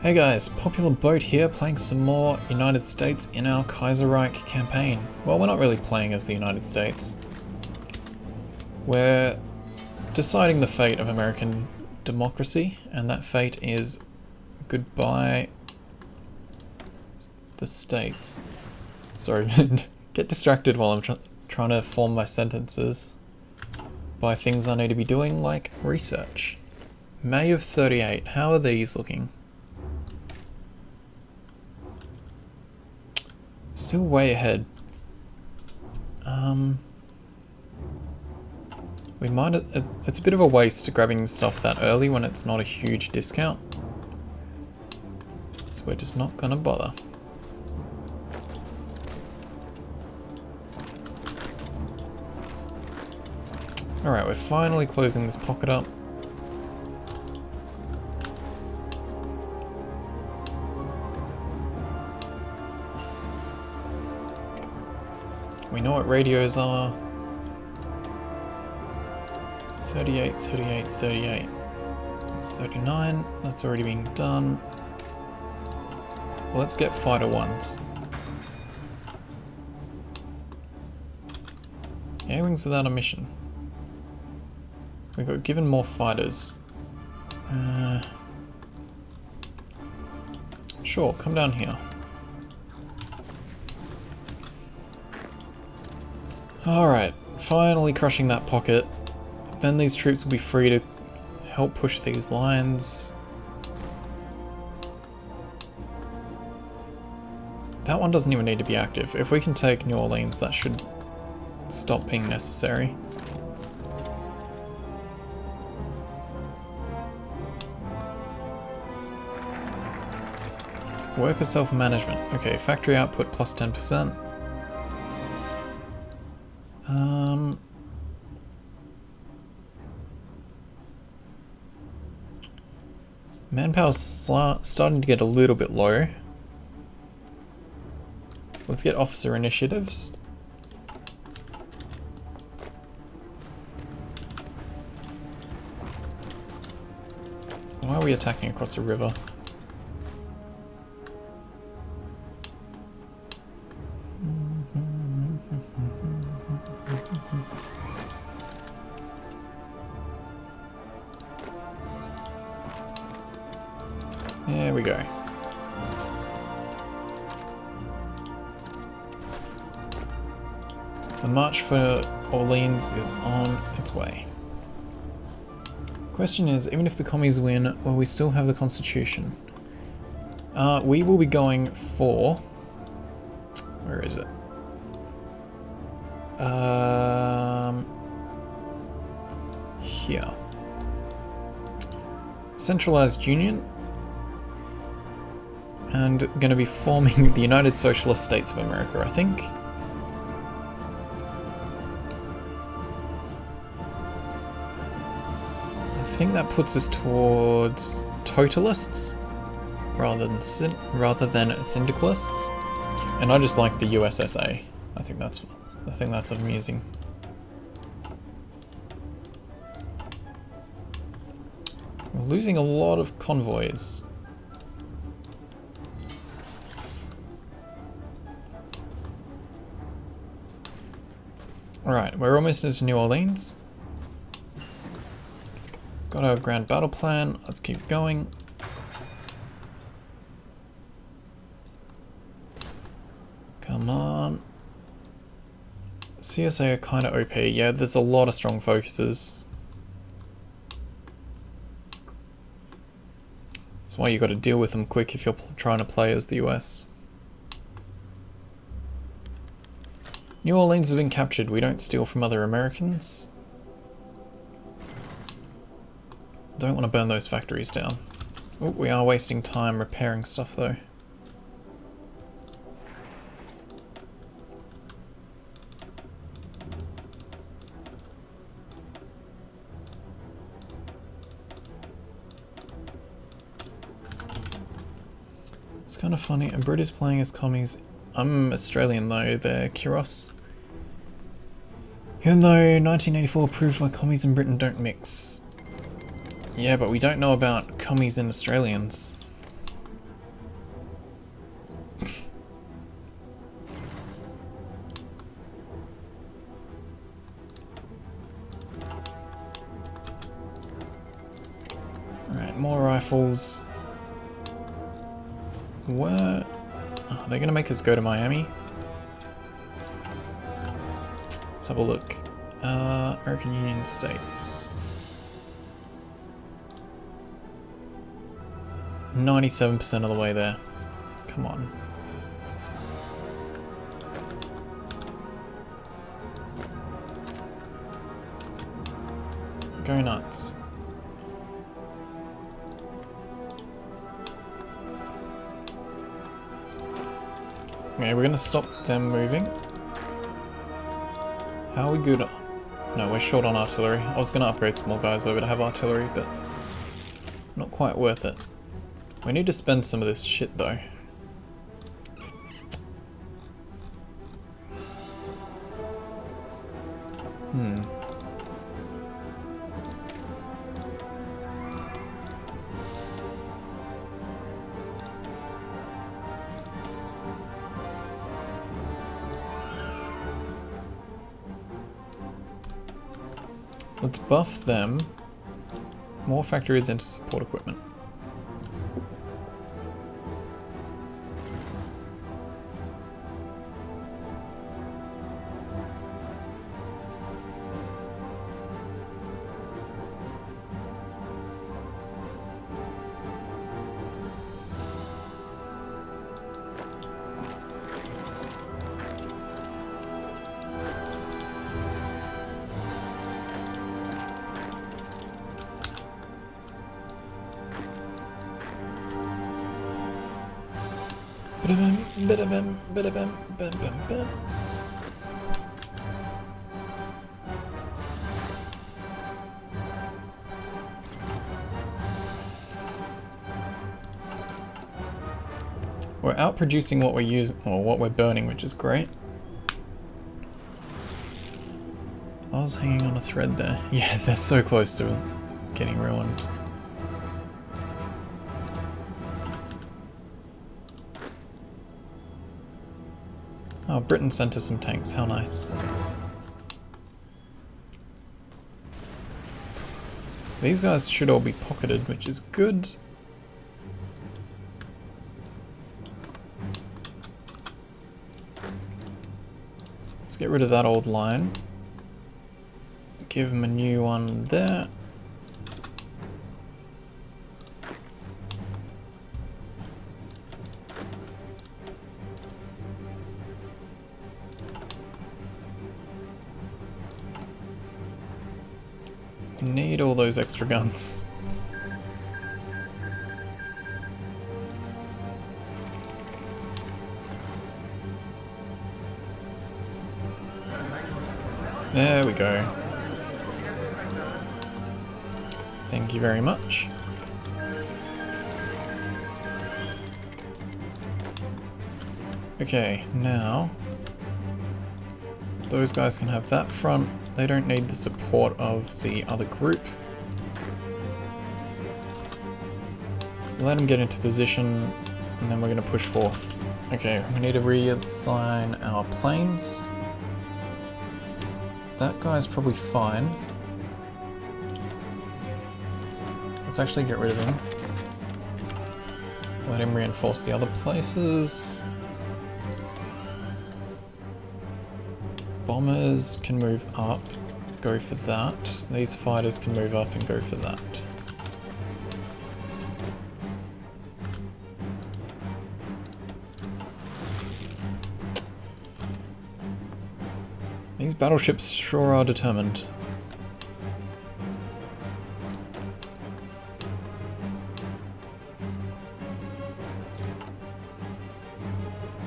Hey guys, Popular Boat here, playing some more United States in our Kaiserreich campaign. Well, we're not really playing as the United States. We're deciding the fate of American democracy, and that fate is goodbye the States. Sorry, get distracted while I'm trying to form my sentences by things I need to be doing, like research. May of 38, how are these looking? Still way ahead. We might. It's a bit of a waste grabbing stuff that early when it's not a huge discount. So we're just not gonna bother. Alright, we're finally closing this pocket up. We know what radios are. 38, 38, 38. That's 39. That's already been done. Let's get fighter ones. Air-wings without a mission. We got given more fighters. Sure, come down here. Alright, finally crushing that pocket. Then these troops will be free to help push these lines. That one doesn't even need to be active. If we can take New Orleans, that should stop being necessary. Worker self-management. Okay, factory output plus 10%. Manpower's starting to get a little bit low. Let's get officer initiatives. Why are we attacking across the river? There we go. The march for Orleans is on its way. Question is, even if the commies win, will we still have the Constitution? We will be going for... Where is it? Here. Centralized Union. And going to be forming the United Socialist States of America, I think. I think that puts us towards totalists rather than syndicalists. And I just like the USSA. I think that's amusing. We're losing a lot of convoys. Alright, we're almost into New Orleans. Got our grand battle plan, let's keep going. Come on. CSA are kind of OP, yeah, there's a lot of strong focuses. That's why you got to deal with them quick if you're trying to play as the US. New Orleans has been captured. We don't steal from other Americans. Don't want to burn those factories down. Oh, we are wasting time repairing stuff though. It's kind of funny. And British playing as commies. I'm Australian though, they're Kuros. Even though 1984 proved why commies in Britain don't mix. Yeah, but we don't know about commies and Australians. Alright, more rifles. Where? Oh, they're gonna make us go to Miami. Let's have a look. American Union States. 97% of the way there. Come on. Go nuts. Okay, we're gonna stop them moving. How are we good? No, we're short on artillery. I was gonna upgrade some more guys over to have artillery, but not quite worth it. We need to spend some of this shit though. Let's buff them. More factories into support equipment. We're outproducing what we're using, or what we're burning, which is great. I was hanging on a thread there. Yeah, they're so close to getting ruined. Oh, Britain sent us some tanks, how nice. These guys should all be pocketed, which is good. Let's get rid of that old line. Give them a new one there. Need all those extra guns. There we go. Thank you very much. Okay, now those guys can have that front. They don't need the support of the other group. Let them get into position, and then we're going to push forth. Okay, we need to reassign our planes. That guy's probably fine. Let's actually get rid of him. Let him reinforce the other places. Bombers can move up, go for that. These fighters can move up and go for that. These battleships sure are determined.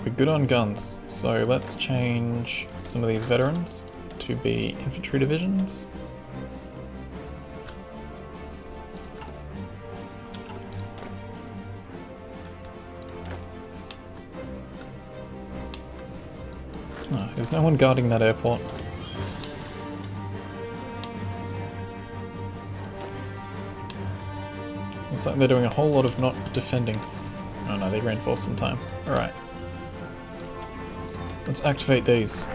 We're good on guns, so let's change some of these veterans to be infantry divisions. Oh, there's no one guarding that airport. Looks like they're doing a whole lot of not defending. Oh no, they reinforced in time. Alright. Let's activate these.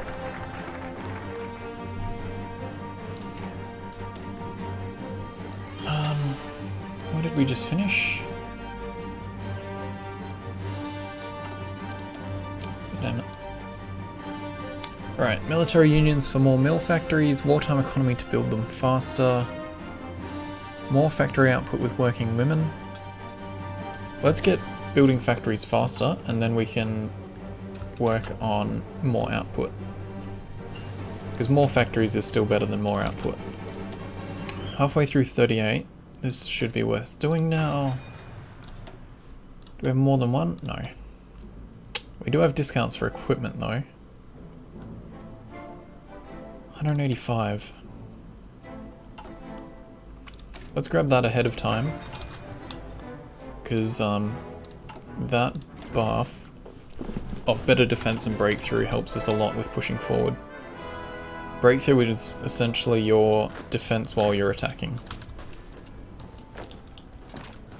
Where did we just finish? Damn it. Right, military unions for more mill factories, wartime economy to build them faster, more factory output with working women. Let's get building factories faster and then we can work on more output. Because more factories is still better than more output. Halfway through 38, this should be worth doing now. Do we have more than one? No. We do have discounts for equipment though. 185. Let's grab that ahead of time. Because that buff of better defense and breakthrough helps us a lot with pushing forward. Breakthrough is essentially your defense while you're attacking.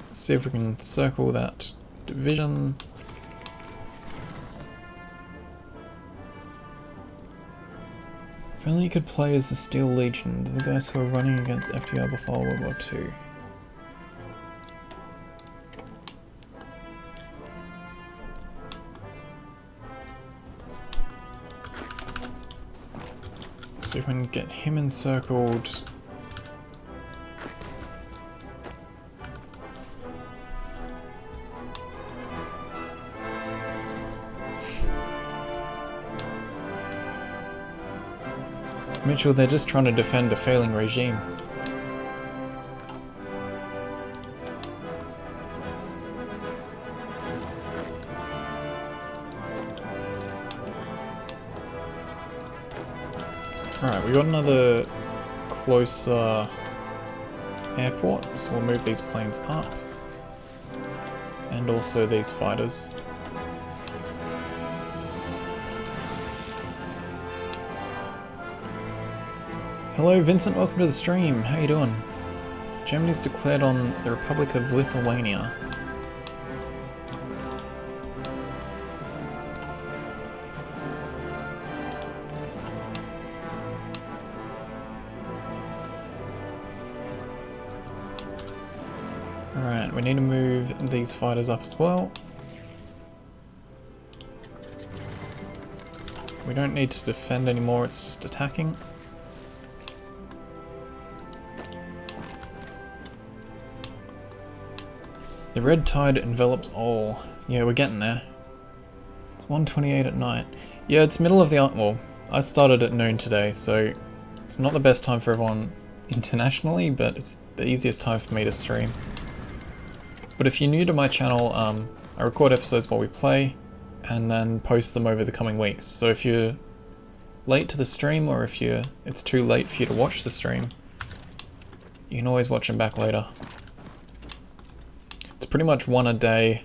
Let's see if we can circle that division. If only you could play as the Steel Legion, the guys who were running against FDR before World War II. See if we can get him encircled. Mitchell, they're just trying to defend a failing regime. Alright, we got another closer airport, so we'll move these planes up. And also these fighters. Hello Vincent, welcome to the stream. How you doing? Germany's declared on the Republic of Lithuania. Alright, we need to move these fighters up as well. We don't need to defend anymore, it's just attacking. The red tide envelops all. Yeah, we're getting there. It's 1:28 at night. Yeah, it's middle of the... well, I started at noon today, so it's not the best time for everyone internationally, but it's the easiest time for me to stream. But if you're new to my channel, I record episodes while we play, and then post them over the coming weeks. So if you're late to the stream, or if it's too late for you to watch the stream, you can always watch them back later. It's pretty much one a day,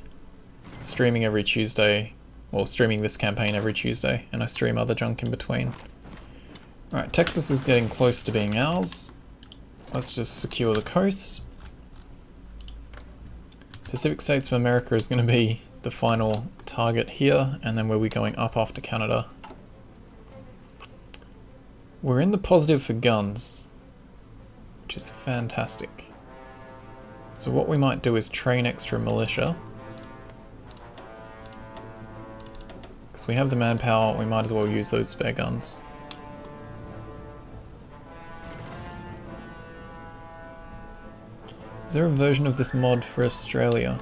streaming every Tuesday, well, streaming this campaign every Tuesday, and I stream other junk in between. Alright, Texas is getting close to being ours. Let's just secure the coast. Pacific States of America is going to be the final target here, and then we'll be going up after Canada. We're in the positive for guns, which is fantastic. So what we might do is train extra militia. Because we have the manpower, we might as well use those spare guns. Is there a version of this mod for Australia?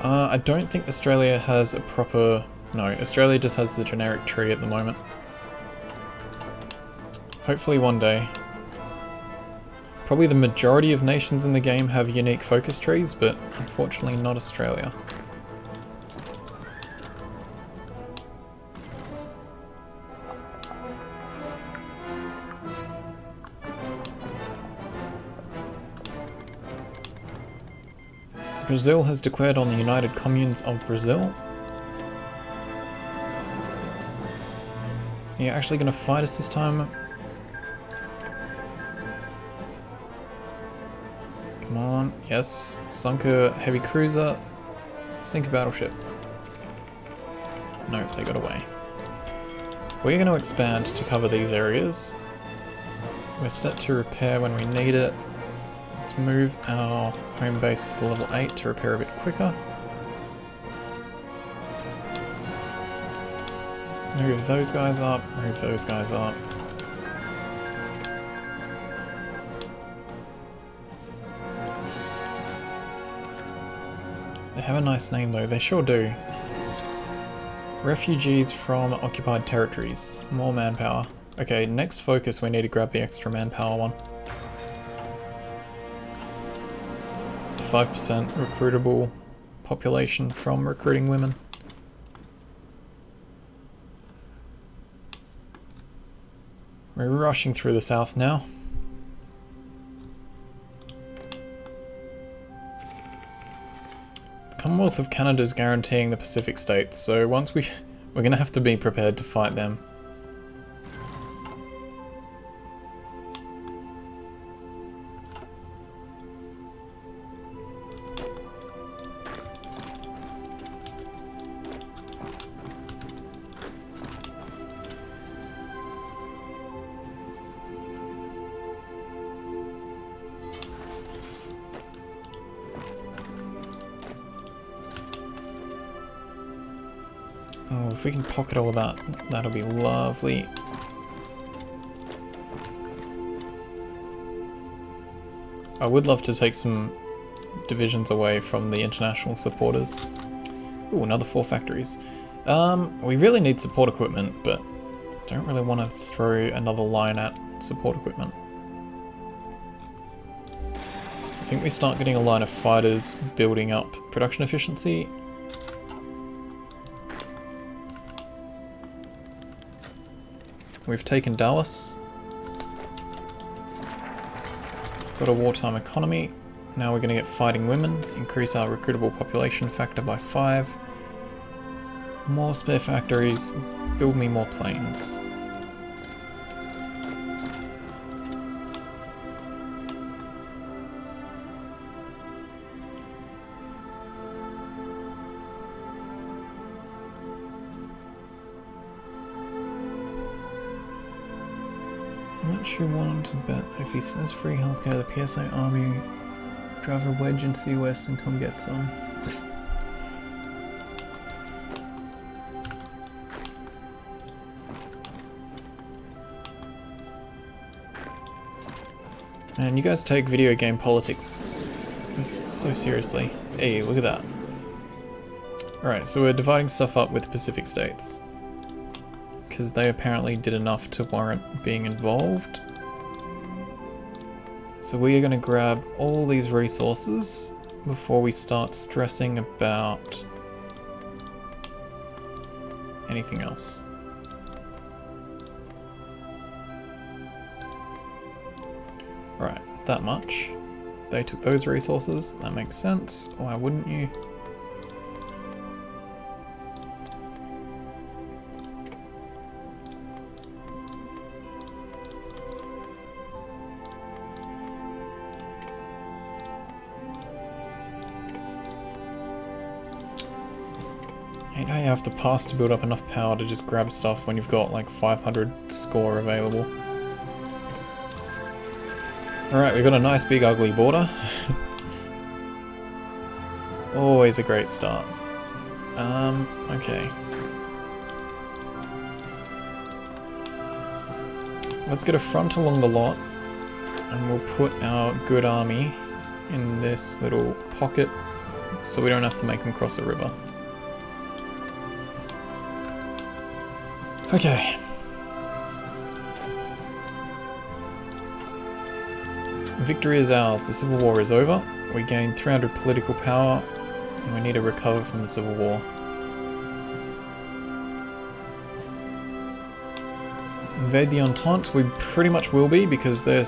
I don't think Australia has a proper... no, Australia just has the generic tree at the moment. Hopefully one day. Probably the majority of nations in the game have unique focus trees, but unfortunately not Australia. Brazil has declared on the United Communes of Brazil. Are you actually going to fight us this time? Come on, yes. Sunk a heavy cruiser. Sink a battleship. Nope, they got away. We're going to expand to cover these areas. We're set to repair when we need it. Let's move our home base to the level 8 to repair a bit quicker. Move those guys up, move those guys up. They have a nice name though, they sure do. Refugees from occupied territories. More manpower. Okay, next focus we need to grab the extra manpower one. 5% recruitable population from recruiting women. We're rushing through the south now. The Commonwealth of Canada is guaranteeing the Pacific states, so once we're going to have to be prepared to fight them. Oh, if we can pocket all that, that'll be lovely. I would love to take some divisions away from the international supporters. Ooh, another 4 factories. We really need support equipment, but don't really want to throw another line at support equipment. I think we start getting a line of fighters building up production efficiency. We've taken Dallas. Got a wartime economy. Now we're going to get fighting women, increase our recruitable population factor by 5. More spare factories, build me more planes. How much you want to bet if he says free healthcare, the PSA army drive a wedge into the US and come get some? Man, you guys take video game politics so seriously. Hey, look at that. Alright, so we're dividing stuff up with Pacific states, because they apparently did enough to warrant being involved. So we are going to grab all these resources before we start stressing about anything else. Right, that much. They took those resources, that makes sense. Why wouldn't you? Hate how you have to pass to build up enough power to just grab stuff when you've got like 500 score available. Alright, we've got a nice big ugly border. Always a great start. Okay. Let's get a front along the lot, and we'll put our good army in this little pocket so we don't have to make them cross a river. Okay. Victory is ours. The Civil War is over. We gained 300 political power, and we need to recover from the Civil War. Invade the Entente, we pretty much will be, because they're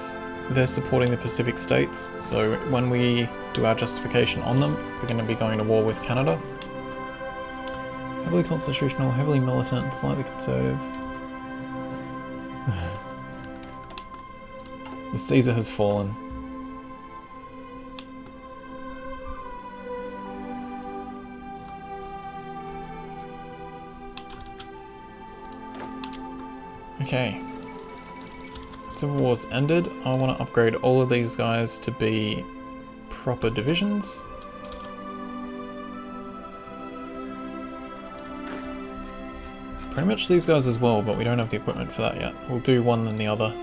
supporting the Pacific states, so when we do our justification on them, we're going to be going to war with Canada. Heavily constitutional, heavily militant, slightly conservative. The Caesar has fallen. Okay. Civil War's ended. I want to upgrade all of these guys to be proper divisions. Pretty much these guys as well, but we don't have the equipment for that yet. We'll do one then the other.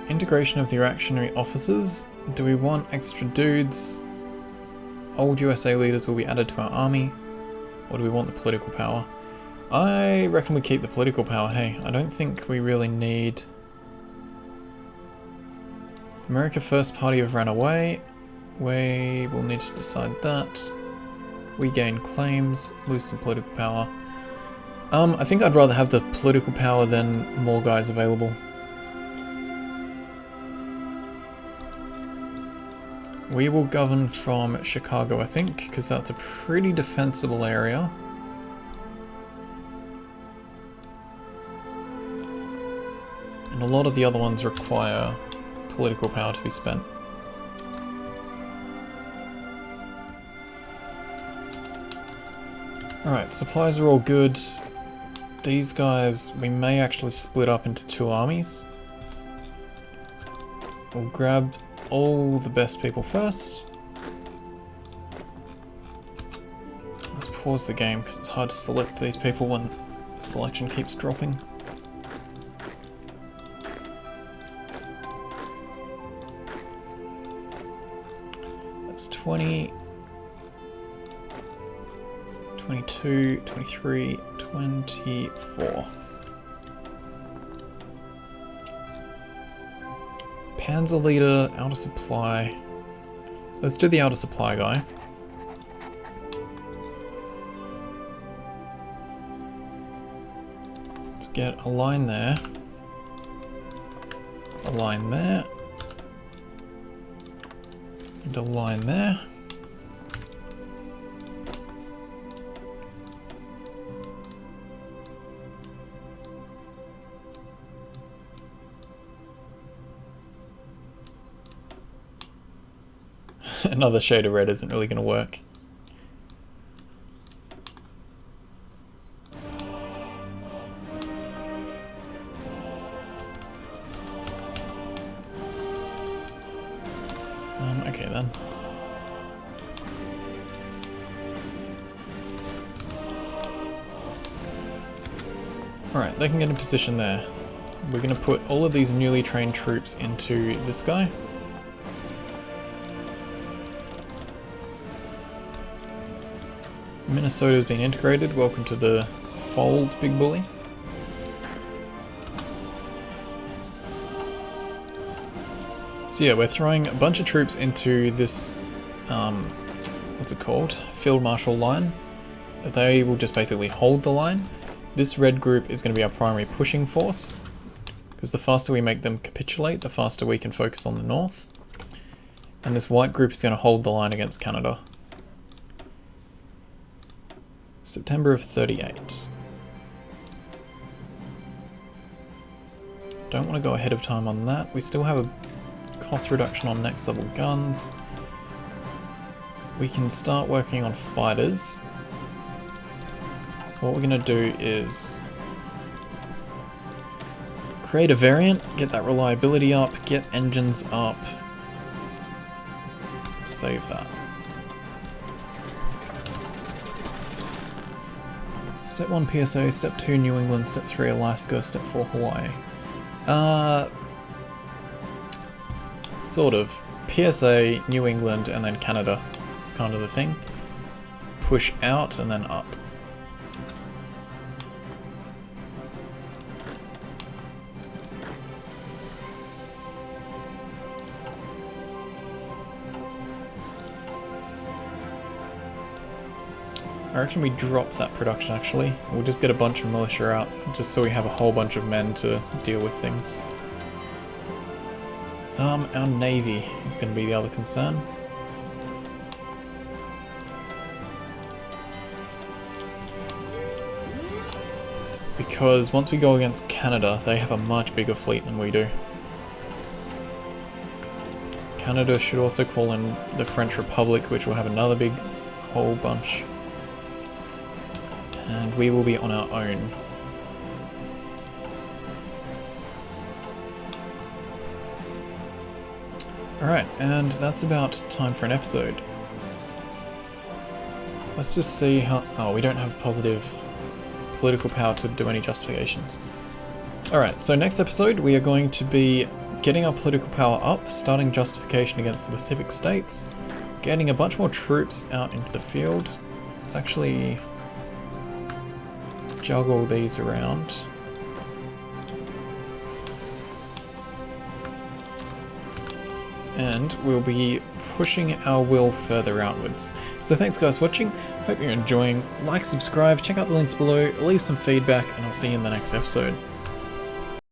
Integration of the reactionary officers. Do we want extra dudes? Old USA leaders will be added to our army. Or do we want the political power? I reckon we keep the political power, hey. I don't think we really need... America First Party have ran away. We will need to decide that. We gain claims, lose some political power. I think I'd rather have the political power than more guys available. We will govern from Chicago, I think, because that's a pretty defensible area. And a lot of the other ones require political power to be spent. Alright, supplies are all good. These guys, we may actually split up into two armies. We'll grab all the best people first. Let's pause the game because it's hard to select these people when selection keeps dropping. That's 20, 22, 23, 24. Panzer leader, outer supply. Let's do the outer supply guy. Let's get a line there. A line there. And a line there. Another shade of red isn't really going to work. Okay then. Alright, they can get in position there. We're going to put all of these newly trained troops into this guy. Minnesota's been integrated. Welcome to the fold, big bully. So yeah, we're throwing a bunch of troops into this, what's it called? Field Marshal line. They will just basically hold the line. This red group is going to be our primary pushing force, because the faster we make them capitulate, the faster we can focus on the north. And this white group is going to hold the line against Canada. September of 38. Don't want to go ahead of time on that. We still have a cost reduction on next level guns. We can start working on fighters. What we're going to do is create a variant, get that reliability up, get engines up, save that. Step 1 PSA, Step 2 New England, Step 3 Alaska, Step 4 Hawaii. Sort of. PSA, New England, and then Canada is kind of the thing. Push out and then up. I reckon we drop that production actually. We'll just get a bunch of militia out, just so we have a whole bunch of men to deal with things. Our navy is going to be the other concern. Because once we go against Canada, they have a much bigger fleet than we do. Canada should also call in the French Republic, which will have another big whole bunch. And we will be on our own. Alright, and that's about time for an episode. Let's just see how... Oh, we don't have positive political power to do any justifications. Alright, so next episode we are going to be getting our political power up, starting justification against the Pacific states, getting a bunch more troops out into the field. Let's actually juggle these around. And we'll be pushing our will further outwards. So thanks guys for watching, hope you're enjoying. Like, subscribe, check out the links below, leave some feedback, and I'll see you in the next episode.